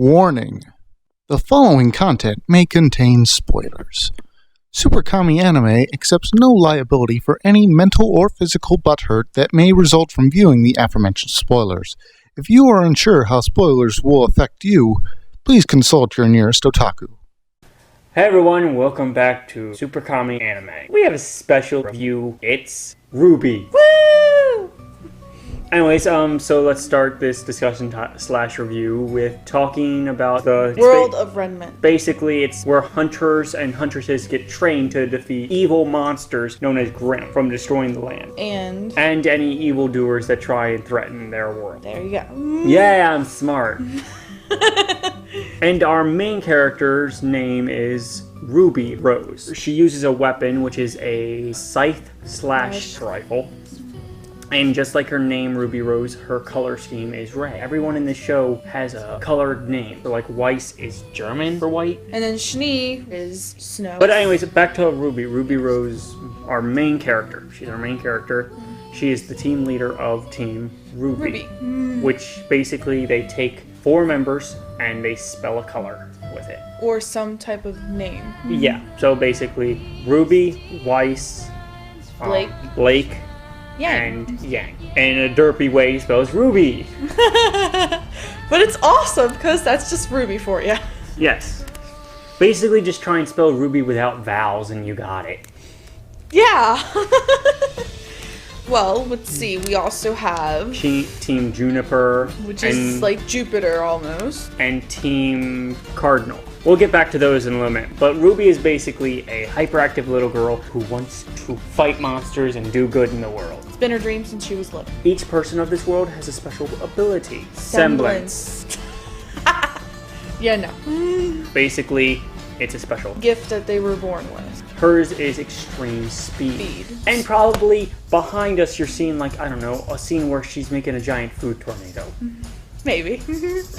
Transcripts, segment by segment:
Warning: the following content may contain spoilers. Super Kami Anime accepts no liability for any mental or physical butthurt that may result from viewing the aforementioned spoilers. If you are unsure how spoilers will affect you, please consult your nearest otaku. Hey everyone, welcome back to Super Kami Anime. We have a special review. It's RWBY. Woo! Anyways, so let's start this discussion slash review with talking about the World of Renman. Basically, it's where hunters and huntresses get trained to defeat evil monsters known as Grimm from destroying the land. And any evildoers that try and threaten their world. there you go. Yeah, I'm smart. And our main character's name is Ruby Rose. She uses a weapon, which is a scythe slash rifle. And just like her name, Ruby Rose, her color scheme is red. Everyone in this show has a colored name. So like Weiss is German for white. And then Schnee is snow. But anyways, back to Ruby. Ruby Rose, our main character. She's our main character. She is the team leader of Team RWBY. Which basically they take 4 members and they spell a color with it. Or some type of name. Yeah, so basically Ruby, Weiss, Blake, Yang. and Yang. And in a derpy way he spells Ruby. But it's awesome because that's just Ruby for you. Yes. Basically just try and spell Ruby without vowels and you got it. Yeah. Well, let's see. We also have Team Juniper. which is like Jupiter almost. And Team Cardinal. We'll get back to those in a little minute. But Ruby is basically a hyperactive little girl who wants to fight monsters and do good in the world. It's been her dream since she was little. Each person of this world has a special ability. Semblance. Yeah, no. Basically, it's a special Gift that they were born with. Hers is extreme speed. And probably behind us you're seeing like, I don't know, a scene where she's making a giant food tornado. Maybe.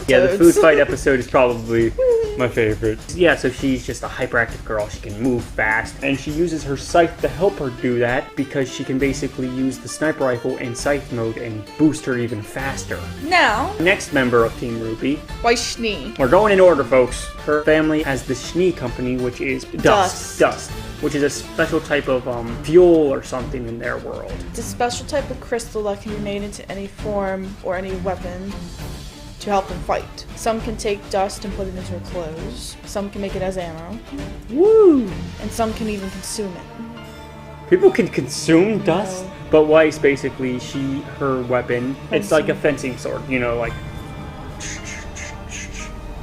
Yeah, the food fight episode is probably my favorite. Yeah, so she's just a hyperactive girl. She can move fast, and she uses her scythe to help her do that because she can basically use the sniper rifle in scythe mode and boost her even faster. Now, Next member of Team RWBY. why Schnee? We're going in order, folks. Her family has the Schnee Company, which is dust, which is a special type of fuel or something in their world. It's a special type of crystal that can be made into any form or any weapon to help them fight. Some can take dust and put it into their clothes. Some can make it as ammo. Woo! And some can even consume it. People can consume dust, No. but Weiss basically, her weapon, it's like a fencing sword, you know, like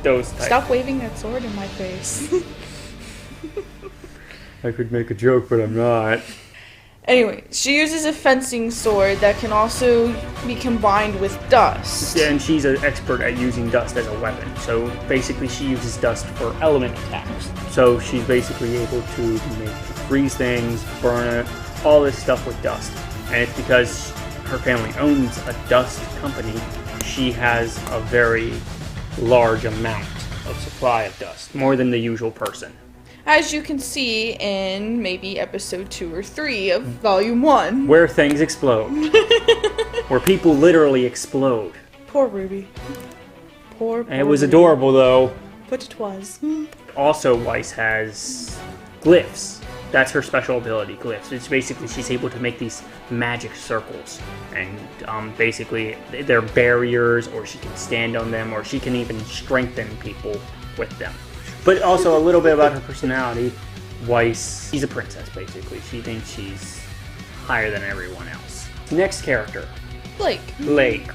those types. Stop waving that sword in my face. I could make a joke, but I'm not. Anyway, she uses a fencing sword that can also be combined with dust. Yeah, and she's an expert at using dust as a weapon. So basically she uses dust for element attacks. So she's basically able to freeze things, burn it, all this stuff with dust. And it's because her family owns a dust company, she has a very large amount of supply of dust, more than the usual person. As you can see in maybe episode 2 or 3 of volume 1. Where things explode. Where people literally explode. Poor Ruby. Poor And it was Ruby. adorable though. But it was. Also, Weiss has glyphs. That's her special ability, glyphs. It's basically she's able to make these magic circles. And basically they're barriers, or she can stand on them, or she can even strengthen people with them. But also a little bit about her personality. Weiss, she's a princess basically. She thinks she's higher than everyone else. Next character, Blake.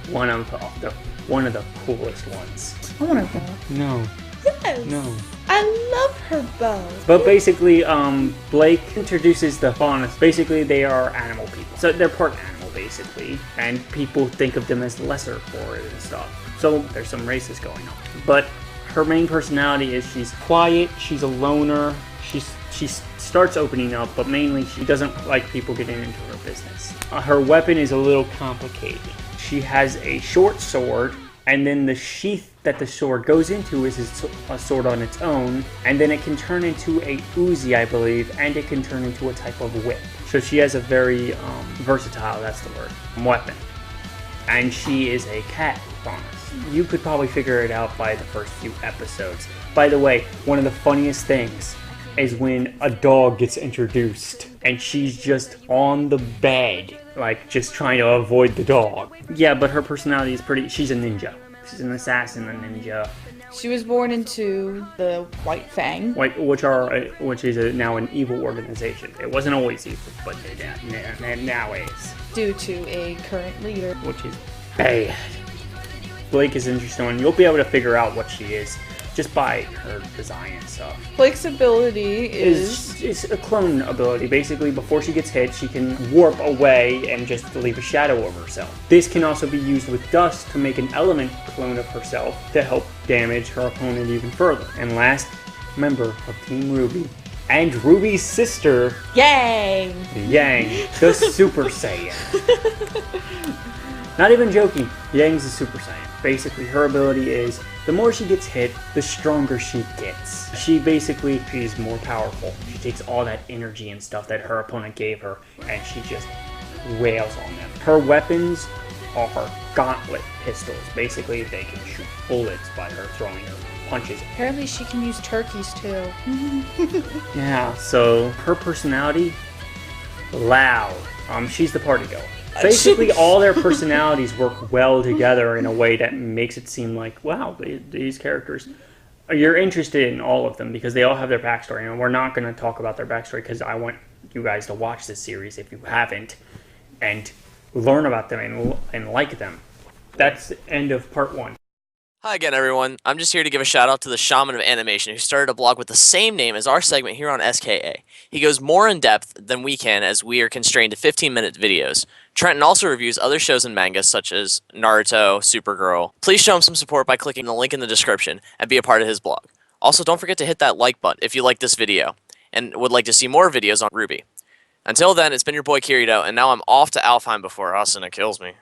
one of the coolest ones. I want her bow. No. Yes. No. I love her bow. But basically, Blake introduces the fauna. Basically, they are animal people. So they're part animal, basically. And people think of them as lesser for it and stuff. So there's some racist going on. But her main personality is she's quiet, she's a loner, she starts opening up, but mainly she doesn't like people getting into her business. Her weapon is a little complicated. She has a short sword, and then the sheath that the sword goes into is a sword on its own, and then it can turn into a Uzi, I believe, and it can turn into a type of whip. So she has a very versatile, that's the word, weapon. And she is a cat faunus. You could probably figure it out by the first few episodes. By the way, one of the funniest things is when a dog gets introduced and she's just on the bed, like just trying to avoid the dog. Yeah, but her personality is she's a ninja. She's an assassin, a ninja. She was born into the White Fang. Which is now an evil organization. It wasn't always evil, but it now is. Due to a current leader. Which is bad. Blake is interesting, and you'll be able to figure out what she is just by her design and stuff. Blake's ability is a clone ability. Basically, before she gets hit, she can warp away and just leave a shadow of herself. This can also be used with dust to make an element clone of herself to help damage her opponent even further. And last member of Team RWBY, and Ruby's sister, Yang, the Super Saiyan. Not even joking, Yang's a Super Saiyan. Basically, her ability is, the more she gets hit, the stronger she gets. She's more powerful. She takes all that energy and stuff that her opponent gave her, and she just wails on them. Her weapons are gauntlet pistols. Basically, they can shoot bullets by her throwing her punches. Apparently she can use turkeys too. Yeah, so her personality, loud. She's the party girl. Basically, all their personalities work well together in a way that makes it seem like, wow, these characters, you're interested in all of them because they all have their backstory. And we're not going to talk about their backstory because I want you guys to watch this series if you haven't and learn about them and like them. That's the end of part 1. Hi again, everyone. I'm just here to give a shout out to the Shaman of Animation who started a blog with the same name as our segment here on SKA. He goes more in depth than we can as we are constrained to 15-minute videos. Trenton also reviews other shows and mangas such as Naruto, Supergirl. Please show him some support by clicking the link in the description and be a part of his blog. Also, don't forget to hit that like button if you like this video and would like to see more videos on RWBY. Until then, it's been your boy Kirito, and now I'm off to Alfheim before Asuna kills me.